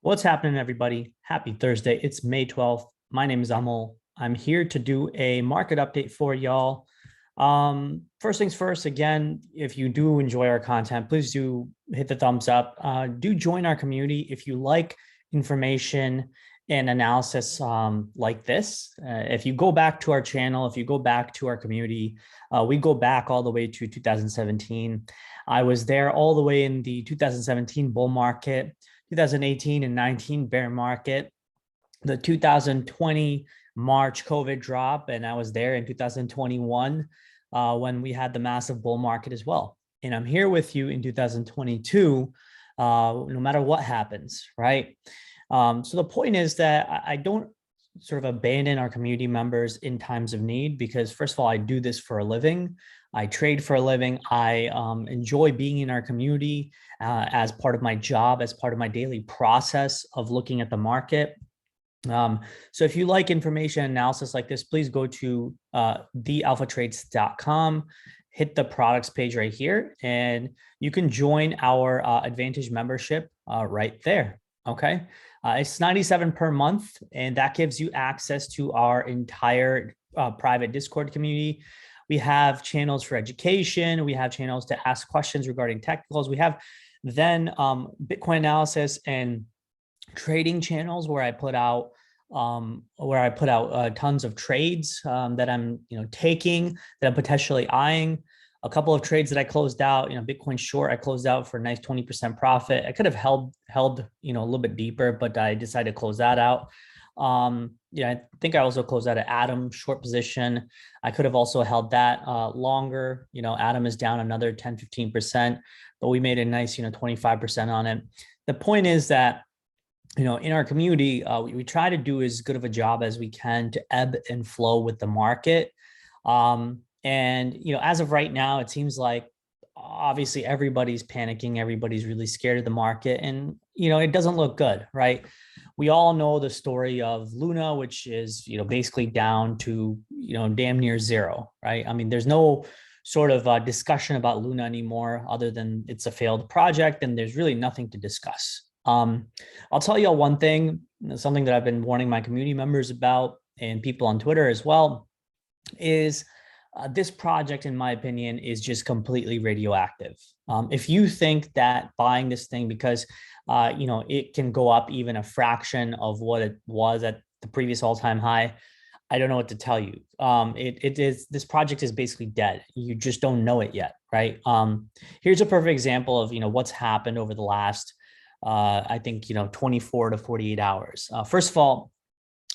What's happening, everybody? Happy Thursday. It's May 12th. My name is Amol. I'm here to do a market update for y'all. First things first, again, if you do enjoy our content, please do hit the thumbs up. Do join our community if you like information and analysis like this. If you go back to our channel, if you go back to our community, we go back all the way to 2017. I was there all the way in the 2017 bull market, 2018 and 19 bear market, the 2020 March COVID drop, and I was there in 2021 when we had the massive bull market as well. And I'm here with you in 2022, no matter what happens, right? So the point is that I don't sort of abandon our community members in times of need, because first of all, I do this for a living. I trade for a living. I enjoy being in our community as part of my job, as part of my daily process of looking at the market. So if you like information analysis like this, please go to thealphatrades.com, hit the products page right here, and you can join our Advantage membership right there. Okay. It's $97 per month, and that gives you access to our entire private Discord community. We have channels for education. We have channels to ask questions regarding technicals. We have then Bitcoin analysis and trading channels where I put out tons of trades that I'm taking, that I'm potentially eyeing. A couple of trades that I closed out, Bitcoin short, I closed out for a nice 20% profit. I could have held a little bit deeper, but I decided to close that out. I think I also closed out an Atom short position. I could have also held that longer. Atom is down another 10, 15%, but we made a nice, 25% on it. The point is that, in our community, we try to do as good of a job as we can to ebb and flow with the market. And, as of right now, it seems like obviously everybody's panicking. Everybody's really scared of the market, and, it doesn't look good, right? We all know the story of Luna, which is, basically down to, damn near zero, right? I mean, there's no sort of discussion about Luna anymore other than it's a failed project, and there's really nothing to discuss. I'll tell you all one thing, something that I've been warning my community members about and people on Twitter as well, is this project, in my opinion, is just completely radioactive. If you think that buying this thing because it can go up even a fraction of what it was at the previous all-time high, I don't know what to tell you. This project is basically dead. You just don't know it yet, right? Here's a perfect example of what's happened over the last I think 24 to 48 hours. First of all,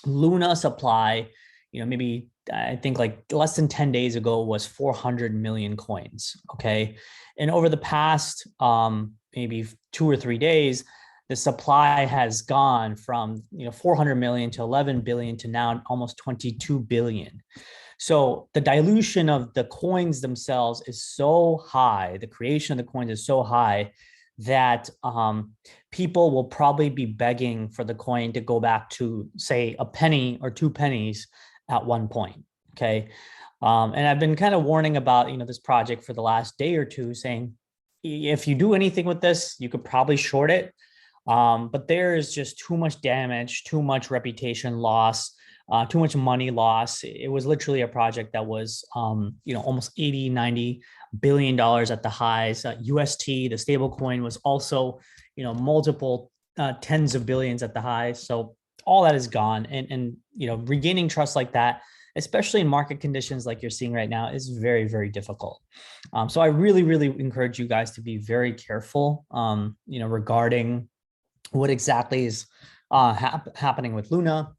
Luna supply, maybe I think like less than 10 days ago was 400 million coins. Okay. And over the past maybe 2 or 3 days, the supply has gone from 400 million to 11 billion to now almost 22 billion. So the dilution of the coins themselves is so high, the creation of the coins is so high that people will probably be begging for the coin to go back to, say, a penny or 2 pennies at one point. Okay. And I've been kind of warning about, this project for the last day or two, saying, if you do anything with this, you could probably short it. But there is just too much damage, too much reputation loss, too much money loss. It was literally a project that was, almost 80, 90 billion dollars at the highs. UST, the stable coin, was also, multiple tens of billions at the highs. So all that is gone, and regaining trust like that, especially in market conditions like you're seeing right now, is very, very difficult. So I really, really encourage you guys to be very careful, regarding what exactly is happening with Luna,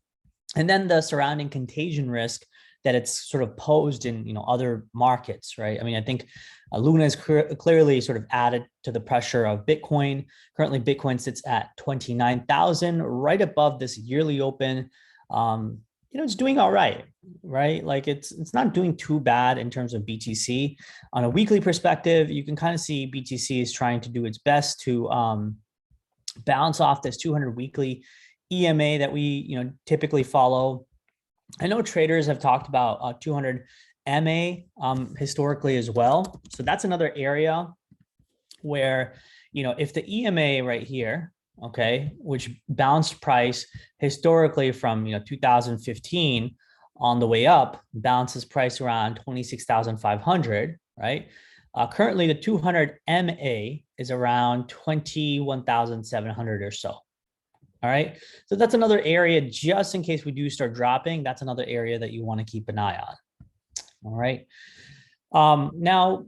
and then the surrounding contagion risk that it's sort of posed in other markets, right? I mean, I think Luna is clearly sort of added to the pressure of Bitcoin. Currently, Bitcoin sits at 29,000, right above this yearly open. It's doing all right, right? Like it's not doing too bad in terms of BTC. On a weekly perspective, you can kind of see BTC is trying to do its best to bounce off this 200 weekly EMA that we typically follow. I know traders have talked about 200 MA historically as well. So that's another area where, if the EMA right here, okay, which bounced price historically from 2015 on the way up, bounces price around 26,500, right? Currently, the 200 MA is around 21,700 or so. All right. So that's another area, just in case we do start dropping, that's another area that you want to keep an eye on. All right. Now,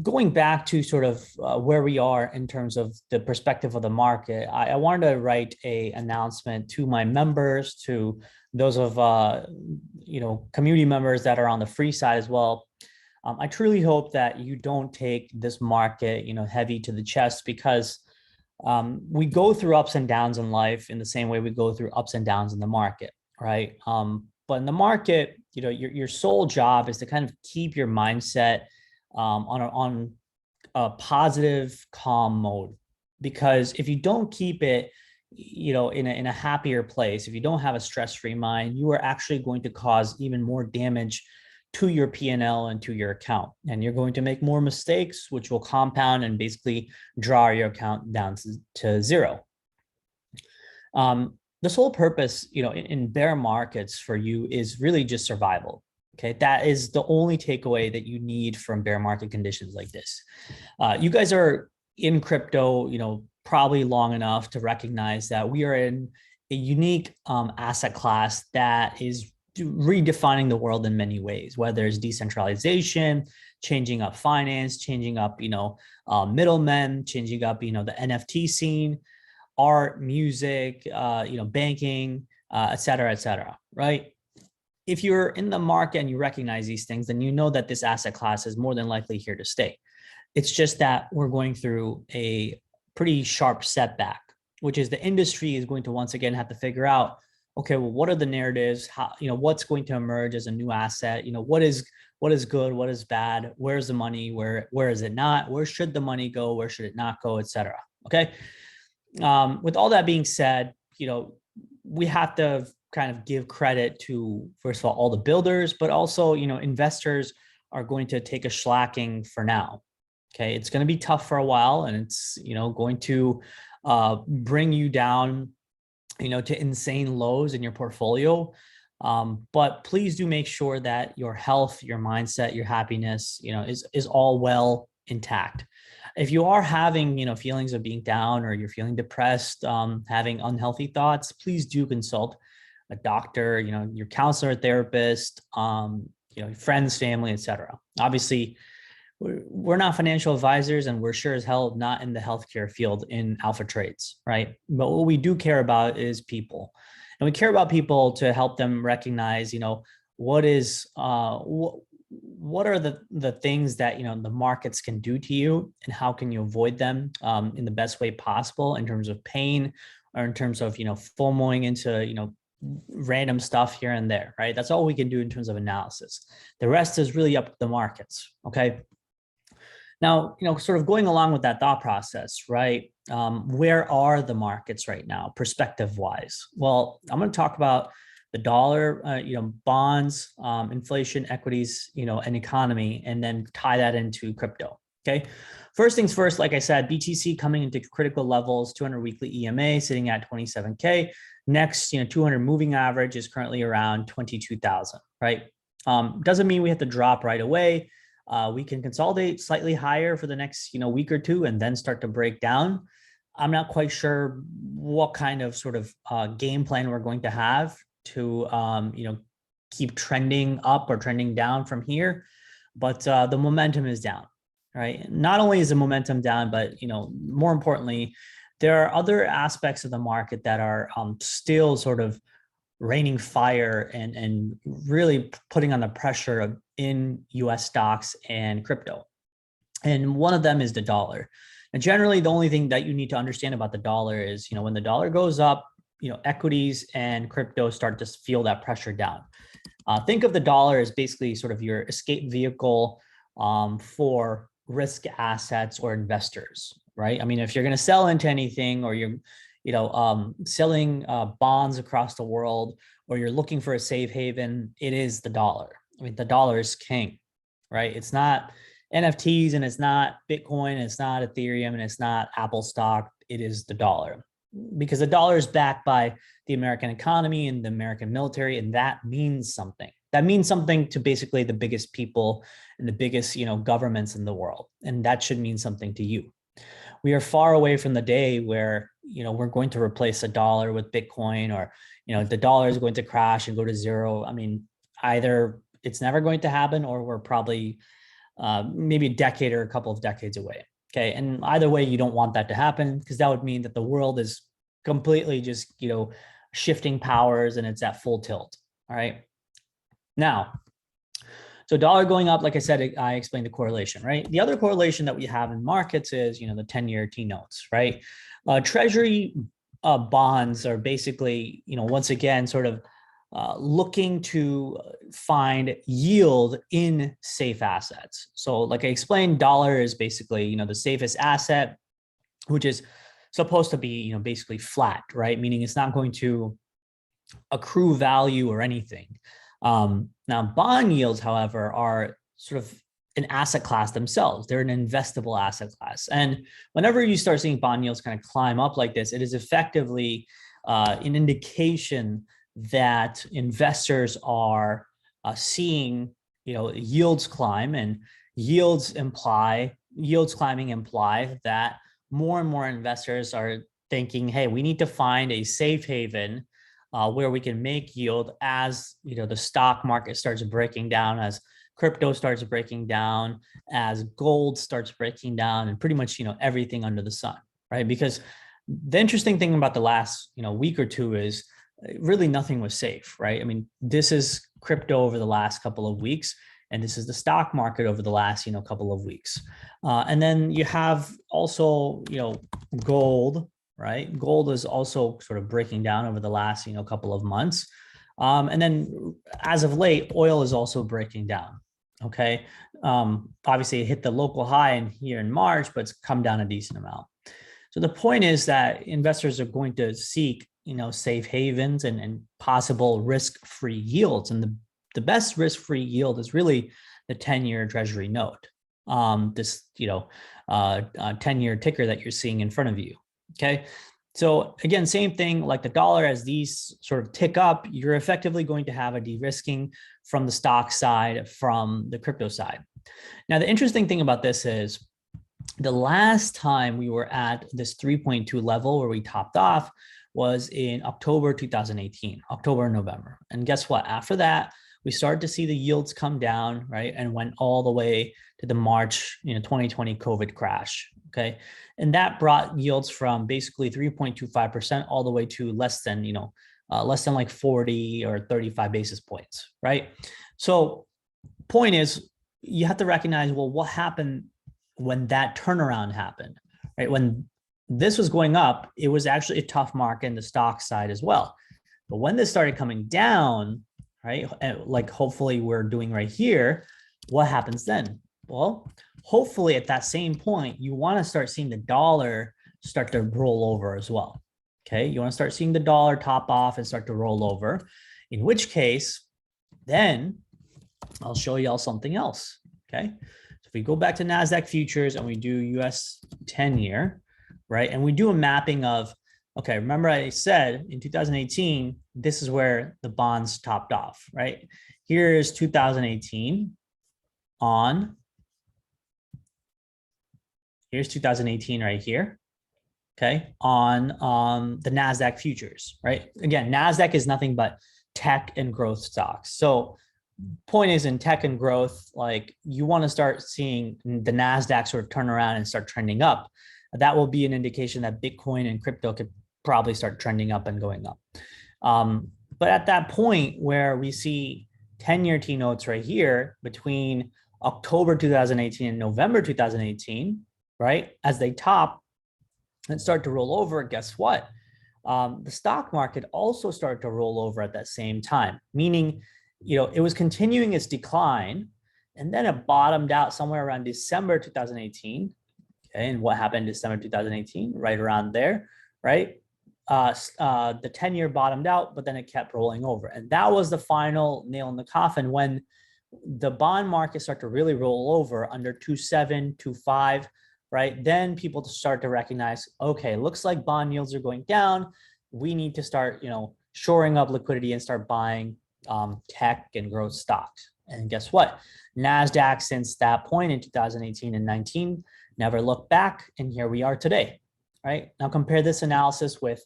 going back to sort of where we are in terms of the perspective of the market, I wanted to write a announcement to my members, to those of community members that are on the free side as well. I truly hope that you don't take this market heavy to the chest, because we go through ups and downs in life in the same way we go through ups and downs in the market, right? But in the market, your sole job is to kind of keep your mindset on a positive, calm mode. Because if you don't keep it, in a happier place, if you don't have a stress-free mind, you are actually going to cause even more damage to your P&L and to your account. And you're going to make more mistakes, which will compound and basically draw your account down to zero. The sole purpose, in bear markets for you is really just survival. Okay, that is the only takeaway that you need from bear market conditions like this. You guys are in crypto, probably long enough to recognize that we are in a unique asset class that is redefining the world in many ways, whether it's decentralization, changing up finance, changing up, middlemen, changing up, the NFT scene, art, music, banking, et cetera, right? If you're in the market and you recognize these things, then you know that this asset class is more than likely here to stay. It's just that we're going through a pretty sharp setback, which is the industry is going to once again have to figure out, okay, well, what are the narratives? How, what's going to emerge as a new asset? What is good? What is bad? Where's the money? Where is it not? Where should the money go? Where should it not go, et cetera? Okay. With all that being said, we have to kind of give credit to, first of all the builders, but also, investors are going to take a shellacking for now. Okay. It's going to be tough for a while, and it's, going to bring you down, to insane lows in your portfolio. But please do make sure that your health, your mindset, your happiness, is all well intact. If you are having, feelings of being down, or you're feeling depressed, having unhealthy thoughts, please do consult a doctor, your counselor, therapist, friends, family, et cetera. Obviously, we're not financial advisors, and we're sure as hell not in the healthcare field in alpha trades, right? But what we do care about is people, and we care about people to help them recognize, what is, what are the things that, the markets can do to you, and how can you avoid them in the best way possible, in terms of pain, or in terms of, FOMOing into, random stuff here and there, right? That's all we can do in terms of analysis. The rest is really up to the markets, okay? Now, sort of going along with that thought process, right? Where are the markets right now, perspective-wise? Well, I'm going to talk about the dollar, bonds, inflation, equities, and economy, and then tie that into crypto. Okay. First things first, like I said, BTC coming into critical levels, 200 weekly EMA sitting at 27K. Next, 200 moving average is currently around 22,000, right? Doesn't mean we have to drop right away. We can consolidate slightly higher for the next, week or two, and then start to break down. I'm not quite sure what kind of sort of game plan we're going to have to, keep trending up or trending down from here, but the momentum is down, right? Not only is the momentum down, but, more importantly, there are other aspects of the market that are still sort of raining fire and really putting on the pressure in US stocks and crypto. And one of them is the dollar. And generally, the only thing that you need to understand about the dollar is, when the dollar goes up, equities and crypto start to feel that pressure down. Think of the dollar as basically sort of your escape vehicle for risk assets or investors, right? I mean, if you're going to sell into anything, or you're selling bonds across the world, or you're looking for a safe haven, it is the dollar. I mean, the dollar is king, right? It's not NFTs, and it's not Bitcoin, and it's not Ethereum, and it's not Apple stock. It is the dollar. because the dollar is backed by the American economy and the American military, and that means something. That means something to basically the biggest people and the biggest, governments in the world, and that should mean something to you. We are far away from the day where, we're going to replace a dollar with Bitcoin, or, the dollar is going to crash and go to zero. I mean, either it's never going to happen, or we're probably maybe a decade or a couple of decades away. Okay. And either way, you don't want that to happen, because that would mean that the world is completely just, shifting powers and it's at full tilt. All right. Now, so dollar going up, like I said, I explained the correlation, right? The other correlation that we have in markets is, the 10-year T-notes, right? Treasury bonds are basically, once again, sort of looking to find yield in safe assets. So like I explained, dollar is basically, the safest asset, which is supposed to be, basically flat, right? Meaning it's not going to accrue value or anything. Now, bond yields, however, are sort of an asset class themselves. They're an investable asset class. And whenever you start seeing bond yields kind of climb up like this, it is effectively an indication that investors are seeing, yields climb, and yields climbing imply that more and more investors are thinking, hey, we need to find a safe haven where we can make yield as, the stock market starts breaking down, as crypto starts breaking down, as gold starts breaking down, and pretty much, everything under the sun, right? Because the interesting thing about the last, week or two is really nothing was safe, right? I mean, this is crypto over the last couple of weeks, and this is the stock market over the last, couple of weeks. And then you have also, gold, right? Gold is also sort of breaking down over the last, couple of months. And then as of late, oil is also breaking down. Okay. Obviously it hit the local high in here in March, but it's come down a decent amount. So the point is that investors are going to seek, safe havens and possible risk-free yields. And the best risk-free yield is really the 10-year treasury note. This, 10-year ticker that you're seeing in front of you. Okay. So again, same thing like the dollar, as these sort of tick up, you're effectively going to have a de-risking from the stock side, from the crypto side. Now, the interesting thing about this is the last time we were at this 3.2 level where we topped off was in October 2018, October and November. And guess what? After that, we started to see the yields come down, right? And went all the way to the March, 2020 COVID crash. Okay. And that brought yields from basically 3.25% all the way to less than like 40 or 35 basis points, right? So point is, you have to recognize, well, what happened when that turnaround happened, right? When this was going up, it was actually a tough market in the stock side as well. But when this started coming down, right, like hopefully we're doing right here, what happens then? Well, hopefully at that same point, you want to start seeing the dollar start to roll over as well. Okay, you want to start seeing the dollar top off and start to roll over, in which case, then I'll show you all something else. Okay, so if we go back to NASDAQ futures and we do US 10-year, right, and we do a mapping of, okay, remember I said in 2018, this is where the bonds topped off, right? Here is 2018 on, here's 2018 right here, okay, on the NASDAQ futures, right? Again, NASDAQ is nothing but tech and growth stocks. So point is, in tech and growth, like you want to start seeing the NASDAQ sort of turn around and start trending up. That will be an indication that Bitcoin and crypto could probably start trending up and going up. But at that point where we see 10-year T-notes right here between October 2018 and November 2018, right, as they top and start to roll over, guess what? The stock market also started to roll over at that same time, meaning, it was continuing its decline, and then it bottomed out somewhere around December 2018. Okay, and what happened in December 2018? Right around there, right? The 10-year bottomed out, but then it kept rolling over. And that was the final nail in the coffin when the bond market started to really roll over under 2.7, 2.5. right? Then people start to recognize, okay, looks like bond yields are going down. We need to start, shoring up liquidity and start buying tech and growth stocks. And guess what? NASDAQ since that point in 2018 and 19 never looked back, and here we are today, right? Now compare this analysis with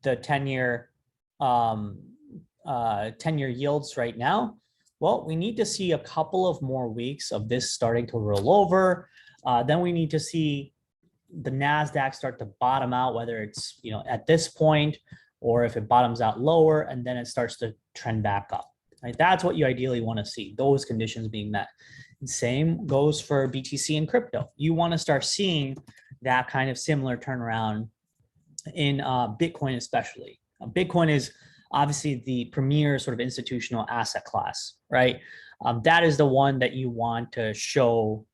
the 10-year 10-year yields right now. Well, we need to see a couple of more weeks of this starting to roll over. Then we need to see the NASDAQ start to bottom out, whether it's at this point or if it bottoms out lower, and then it starts to trend back up. Right? That's what you ideally want to see, those conditions being met. And same goes for BTC and crypto. You want to start seeing that kind of similar turnaround in Bitcoin especially. Bitcoin is obviously the premier sort of institutional asset class, right? That is the one that you want to show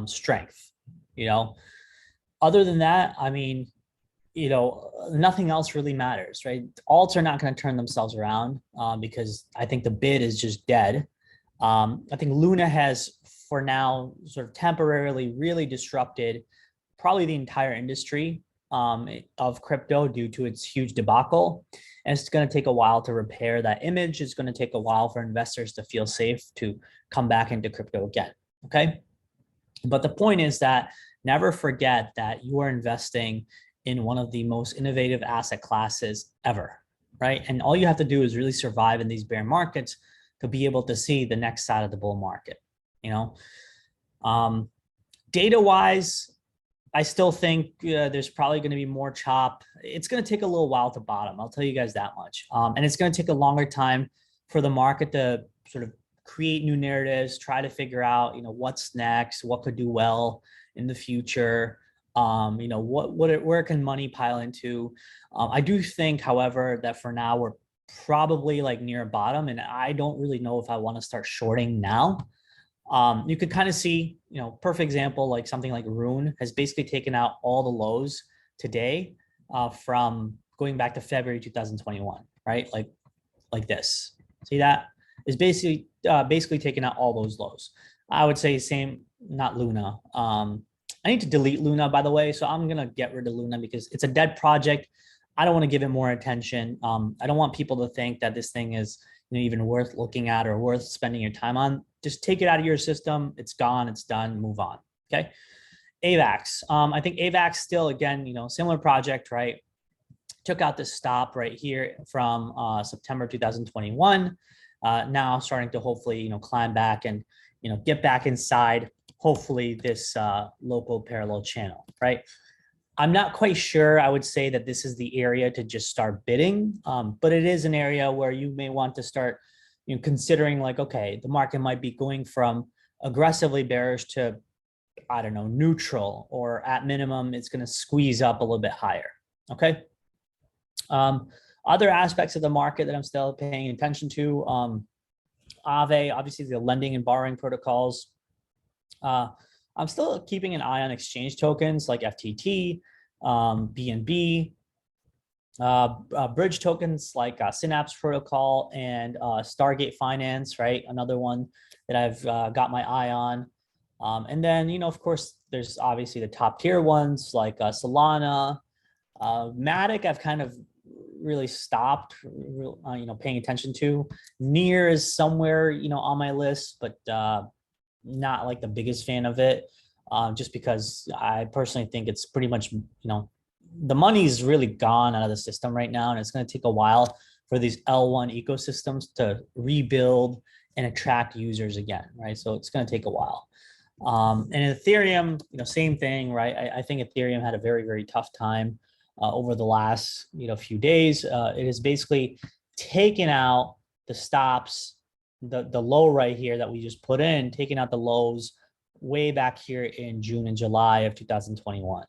strength. Other than that, I mean, nothing else really matters, right? Alts are not going to turn themselves around because I think the bid is just dead. I think Luna has, for now, sort of temporarily really disrupted probably the entire industry of crypto due to its huge debacle. And it's going to take a while to repair that image. It's going to take a while for investors to feel safe to come back into crypto again. Okay. But the point is that never forget that you are investing in one of the most innovative asset classes ever, right? And all you have to do is really survive in these bear markets to be able to see the next side of the bull market. Data-wise, I still think there's probably going to be more chop. It's going to take a little while to bottom. I'll tell you guys that much. And it's going to take a longer time for the market to sort of create new narratives, try to figure out, what's next, what could do well in the future. Where can money pile into? I do think, however, that for now we're probably like near a bottom, and I don't really know if I want to start shorting now. You could kind of see, perfect example, like something like Rune has basically taken out all the lows today from going back to February 2021, right? Like this. See that? Is basically taking out all those lows. I would say same, not Luna. I need to delete Luna, by the way, so I'm gonna get rid of Luna because it's a dead project. I don't want to give it more attention. I don't want people to think that this thing is even worth looking at or worth spending your time on. Just take it out of your system. It's gone. It's done. Move on. Okay. Avax. I think Avax still, again, similar project, right? Took out this stop right here from September 2021. Now starting to hopefully, climb back and, get back inside, hopefully this local parallel channel, right? I'm not quite sure. I would say that this is the area to just start bidding, but it is an area where you may want to start considering like, okay, the market might be going from aggressively bearish to, I don't know, neutral, or at minimum, it's going to squeeze up a little bit higher. Okay. Other aspects of the market that I'm still paying attention to, Aave, obviously the lending and borrowing protocols. I'm still keeping an eye on exchange tokens like FTT, BNB, bridge tokens like Synapse Protocol and Stargate Finance, right? Another one that I've got my eye on. And then, of course, there's obviously the top tier ones like Solana. Matic, I've kind of really stopped, paying attention to. Near is somewhere, on my list, but not like the biggest fan of it, just because I personally think it's pretty much, the money's really gone out of the system right now, and it's going to take a while for these L1 ecosystems to rebuild and attract users again, right? So it's going to take a while. And Ethereum, same thing, right? I think Ethereum had a very, very tough time over the last, few days. It has basically taken out the stops, the low right here that we just put in, taking out the lows way back here in June and July of 2021,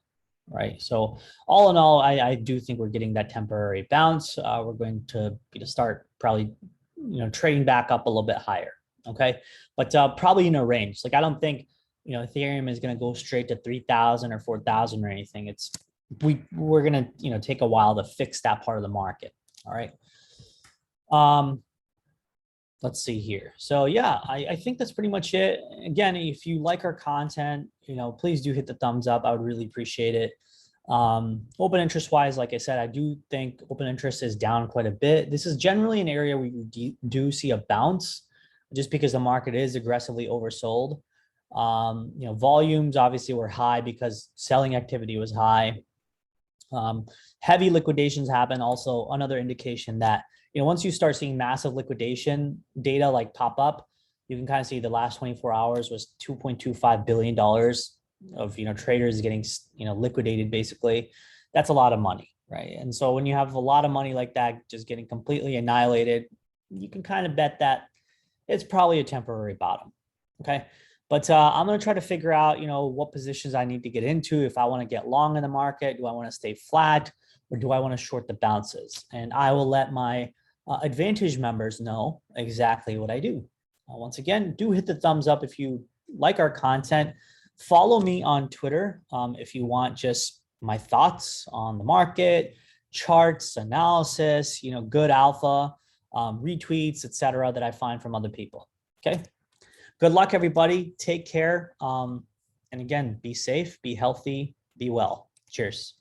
right? So all in all, I do think we're getting that temporary bounce. We're going to start probably, trading back up a little bit higher, okay? But probably in a range. Like I don't think, Ethereum is going to go straight to 3,000 or 4,000 or anything. We're going to, take a while to fix that part of the market, all right? Let's see here. So yeah, I think that's pretty much it. Again, if you like our content, please do hit the thumbs up. I would really appreciate it. Open interest wise, like I said, I do think open interest is down quite a bit. This is generally an area where you do see a bounce just because the market is aggressively oversold. Volumes obviously were high because selling activity was high. Heavy liquidations happen. Also, another indication that, once you start seeing massive liquidation data like pop up, you can kind of see the last 24 hours was $2.25 billion of, traders getting, liquidated basically. That's a lot of money, right? And so when you have a lot of money like that just getting completely annihilated, you can kind of bet that it's probably a temporary bottom, okay? But I'm going to try to figure out, what positions I need to get into. If I want to get long in the market, do I want to stay flat, or do I want to short the bounces? And I will let my Advantage members know exactly what I do. Once again, do hit the thumbs up if you like our content. Follow me on Twitter if you want just my thoughts on the market, charts, analysis, good alpha, retweets, etc. that I find from other people. Okay. Good luck, everybody. Take care. And again, be safe, be healthy, be well. Cheers.